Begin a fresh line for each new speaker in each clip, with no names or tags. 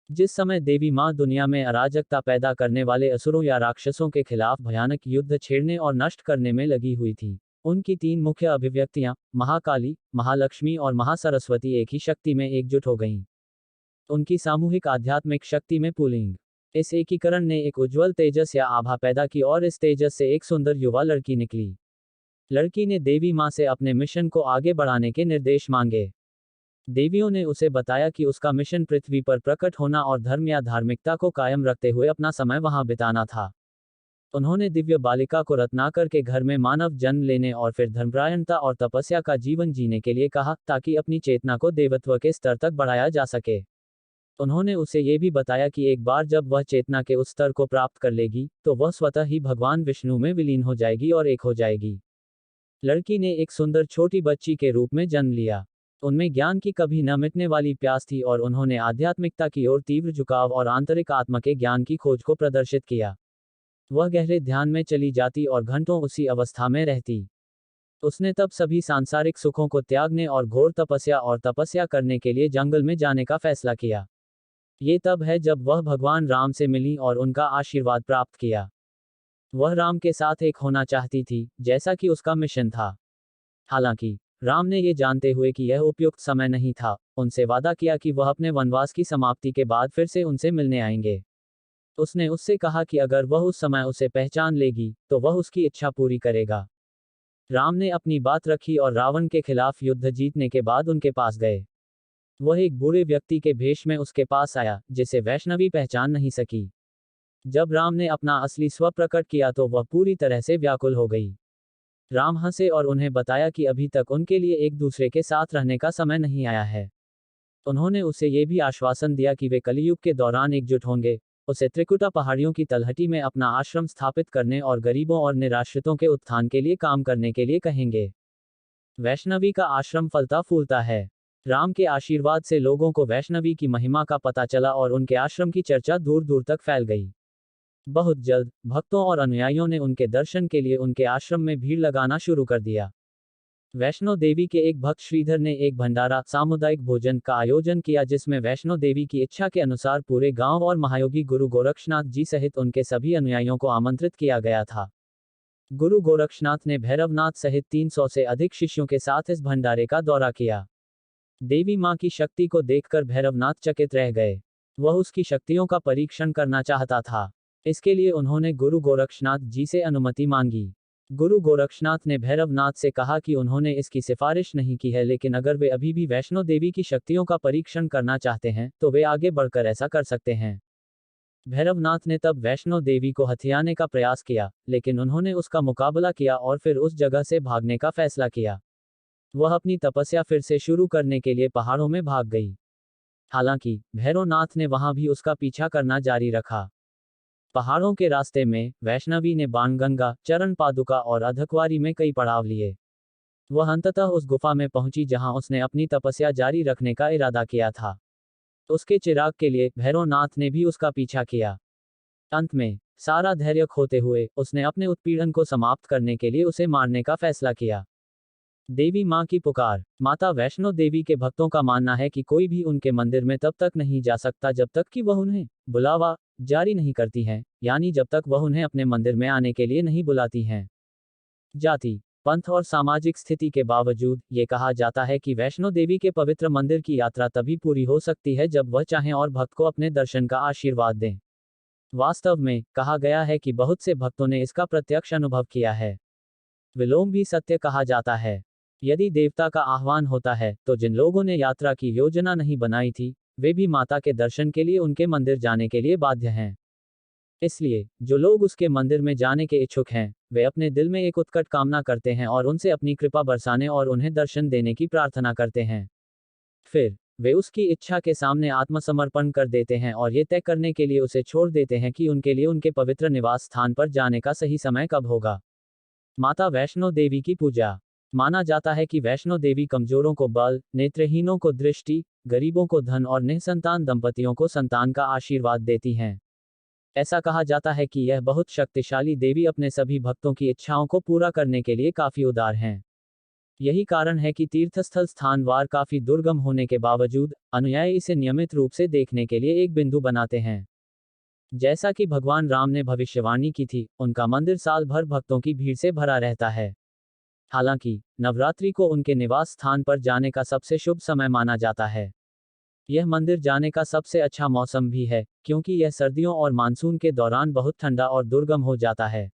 जिस समय देवी माँ दुनिया में अराजकता पैदा करने वाले असुरों या राक्षसों के खिलाफ भयानक युद्ध छेड़ने और नष्ट करने में लगी हुई थी, उनकी तीन मुख्य अभिव्यक्तियां महाकाली, महालक्ष्मी और महासरस्वती एक ही शक्ति में एकजुट हो गईं। उनकी सामूहिक आध्यात्मिक शक्ति में पुलिंग इस एकीकरण ने एक उज्जवल तेजस या आभा पैदा की और इस तेजस से एक सुंदर युवा लड़की निकली। लड़की ने देवी माँ से अपने मिशन को आगे बढ़ाने के निर्देश मांगे। देवियों ने उसे बताया कि उसका मिशन पृथ्वी पर प्रकट होना और धर्म या धार्मिकता को कायम रखते हुए अपना समय वहां बिताना था। उन्होंने दिव्य बालिका को रत्नाकर के घर में मानव जन्म लेने और फिर धर्मपरायणता और तपस्या का जीवन जीने के लिए कहा, ताकि अपनी चेतना को देवत्व के स्तर तक बढ़ाया जा सके। उन्होंने उसे ये भी बताया कि एक बार जब वह चेतना के उस स्तर को प्राप्त कर लेगी, तो वह स्वतः ही भगवान विष्णु में विलीन हो जाएगी और एक हो जाएगी। लड़की ने एक सुंदर छोटी बच्ची के रूप में जन्म लिया। उनमें ज्ञान की कभी न मिटने वाली प्यास थी और उन्होंने आध्यात्मिकता की ओर तीव्र झुकाव और आंतरिक आत्मा के ज्ञान की खोज को प्रदर्शित किया। वह गहरे ध्यान में चली जाती और घंटों उसी अवस्था में रहती। उसने तब सभी सांसारिक सुखों को त्यागने और घोर तपस्या करने के लिए जंगल में जाने का फैसला किया। ये तब है जब वह भगवान राम से मिली और उनका आशीर्वाद प्राप्त किया। वह राम के साथ एक होना चाहती थी, जैसा कि उसका मिशन था। हालांकि राम ने ये जानते हुए कि यह उपयुक्त समय नहीं था, उनसे वादा किया कि वह अपने वनवास की समाप्ति के बाद फिर से उनसे मिलने आएंगे। उसने उससे कहा कि अगर वह उस समय उसे पहचान लेगी, तो वह उसकी इच्छा पूरी करेगा। राम ने अपनी बात रखी और रावण के खिलाफ युद्ध जीतने के बाद उनके पास गए। वह एक बूढ़े व्यक्ति के भेष में उसके पास आया, जिसे वैष्णवी पहचान नहीं सकी। जब राम ने अपना असली स्व प्रकट किया तो वह पूरी तरह से व्याकुल हो गई। राम हंसे और उन्हें बताया कि अभी तक उनके लिए एक दूसरे के साथ रहने का समय नहीं आया है। उन्होंने उसे ये भी आश्वासन दिया कि वे कलियुग के दौरान एकजुट होंगे, उसे त्रिकुटा पहाड़ियों की तलहटी में अपना आश्रम स्थापित करने और गरीबों और निराश्रितों के उत्थान के लिए काम करने के लिए कहेंगे। वैष्णवी का आश्रम फलता फूलता है। राम के आशीर्वाद से लोगों को वैष्णवी की महिमा का पता चला और उनके आश्रम की चर्चा दूर दूर तक फैल गई। बहुत जल्द भक्तों और अनुयायियों ने उनके दर्शन के लिए उनके आश्रम में भीड़ लगाना शुरू कर दिया। वैष्णो देवी के एक भक्त श्रीधर ने एक भंडारा सामुदायिक भोजन का आयोजन किया, जिसमें वैष्णो देवी की इच्छा के अनुसार पूरे गांव और महायोगी गुरु गोरक्षनाथ जी सहित उनके सभी अनुयायियों को आमंत्रित किया गया था। गुरु गोरक्षनाथ ने भैरवनाथ सहित 300 से अधिक शिष्यों के साथ इस भंडारे का दौरा किया। देवी मां की शक्ति को देखकर भैरवनाथ चकित रह गए। वह उसकी शक्तियों का परीक्षण करना चाहता था। इसके लिए उन्होंने गुरु गोरक्षनाथ जी से अनुमति मांगी। गुरु गोरक्षनाथ ने भैरवनाथ से कहा कि उन्होंने इसकी सिफारिश नहीं की है, लेकिन अगर वे अभी भी वैष्णो देवी की शक्तियों का परीक्षण करना चाहते हैं, तो वे आगे बढ़कर ऐसा कर सकते हैं। भैरवनाथ ने तब वैष्णो देवी को हथियाने का प्रयास किया, लेकिन उन्होंने उसका मुकाबला किया और फिर उस जगह से भागने का फैसला किया। वह अपनी तपस्या फिर से शुरू करने के लिए पहाड़ों में भाग गई। हालांकि भैरवनाथ ने वहां भी उसका पीछा करना जारी रखा। पहाड़ों के रास्ते में वैष्णवी ने बाणगंगा, चरण पादुका और अधकवारी में कई पड़ाव लिए। वह अंततः उस गुफा में पहुंची जहां उसने अपनी तपस्या जारी रखने का इरादा किया था। उसके चिराग के लिए भैरवनाथ ने भी उसका पीछा किया। अंत में सारा धैर्य खोते हुए उसने अपने उत्पीड़न को समाप्त करने के लिए उसे मारने का फैसला किया। देवी मां की पुकार। माता वैष्णो देवी के भक्तों का मानना है कि कोई भी उनके मंदिर में तब तक नहीं जा सकता जब तक कि वह उन्हें बुलावा जारी नहीं करती हैं, यानी जब तक वह उन्हें अपने मंदिर में आने के लिए नहीं बुलाती हैं। जाति, पंथ और सामाजिक स्थिति के बावजूद ये कहा जाता है कि वैष्णो देवी के पवित्र मंदिर की यात्रा तभी पूरी हो सकती है जब वह चाहें और भक्त को अपने दर्शन का आशीर्वाद दें। वास्तव में कहा गया है कि बहुत से भक्तों ने इसका प्रत्यक्ष अनुभव किया है। विलोम भी सत्य कहा जाता है। यदि देवता का आह्वान होता है, तो जिन लोगों ने यात्रा की योजना नहीं बनाई थी, वे भी माता के दर्शन के लिए उनके मंदिर जाने के लिए बाध्य हैं। इसलिए जो लोग उसके मंदिर में जाने के इच्छुक हैं, वे अपने दिल में एक उत्कट कामना करते हैं और उनसे अपनी कृपा बरसाने और उन्हें दर्शन देने की प्रार्थना करते हैं। फिर वे उसकी इच्छा के सामने आत्मसमर्पण कर देते हैं और ये तय करने के लिए उसे छोड़ देते हैं कि उनके लिए उनके पवित्र निवास स्थान पर जाने का सही समय कब होगा। माता वैष्णो देवी की पूजा। माना जाता है कि वैष्णो देवी कमजोरों को बल, नेत्रहीनों को दृष्टि, गरीबों को धन और निःसंतान दंपतियों को संतान का आशीर्वाद देती हैं। ऐसा कहा जाता है कि यह बहुत शक्तिशाली देवी अपने सभी भक्तों की इच्छाओं को पूरा करने के लिए काफी उदार हैं। यही कारण है कि तीर्थस्थल स्थानवार काफी दुर्गम होने के बावजूद अनुयायी इसे नियमित रूप से देखने के लिए एक बिंदु बनाते हैं। जैसा कि भगवान राम ने भविष्यवाणी की थी, उनका मंदिर साल भर भक्तों की भीड़ से भरा रहता है। हालांकि नवरात्रि को उनके निवास स्थान पर जाने का सबसे शुभ समय माना जाता है। यह मंदिर जाने का सबसे अच्छा मौसम भी है, क्योंकि यह सर्दियों और मानसून के दौरान बहुत ठंडा और दुर्गम हो जाता है।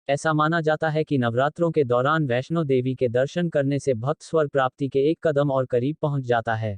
ऐसा माना जाता है कि नवरात्रों के दौरान वैष्णो देवी के दर्शन करने से भक्त स्वर्ग प्राप्ति के एक कदम और करीब पहुंच जाता है।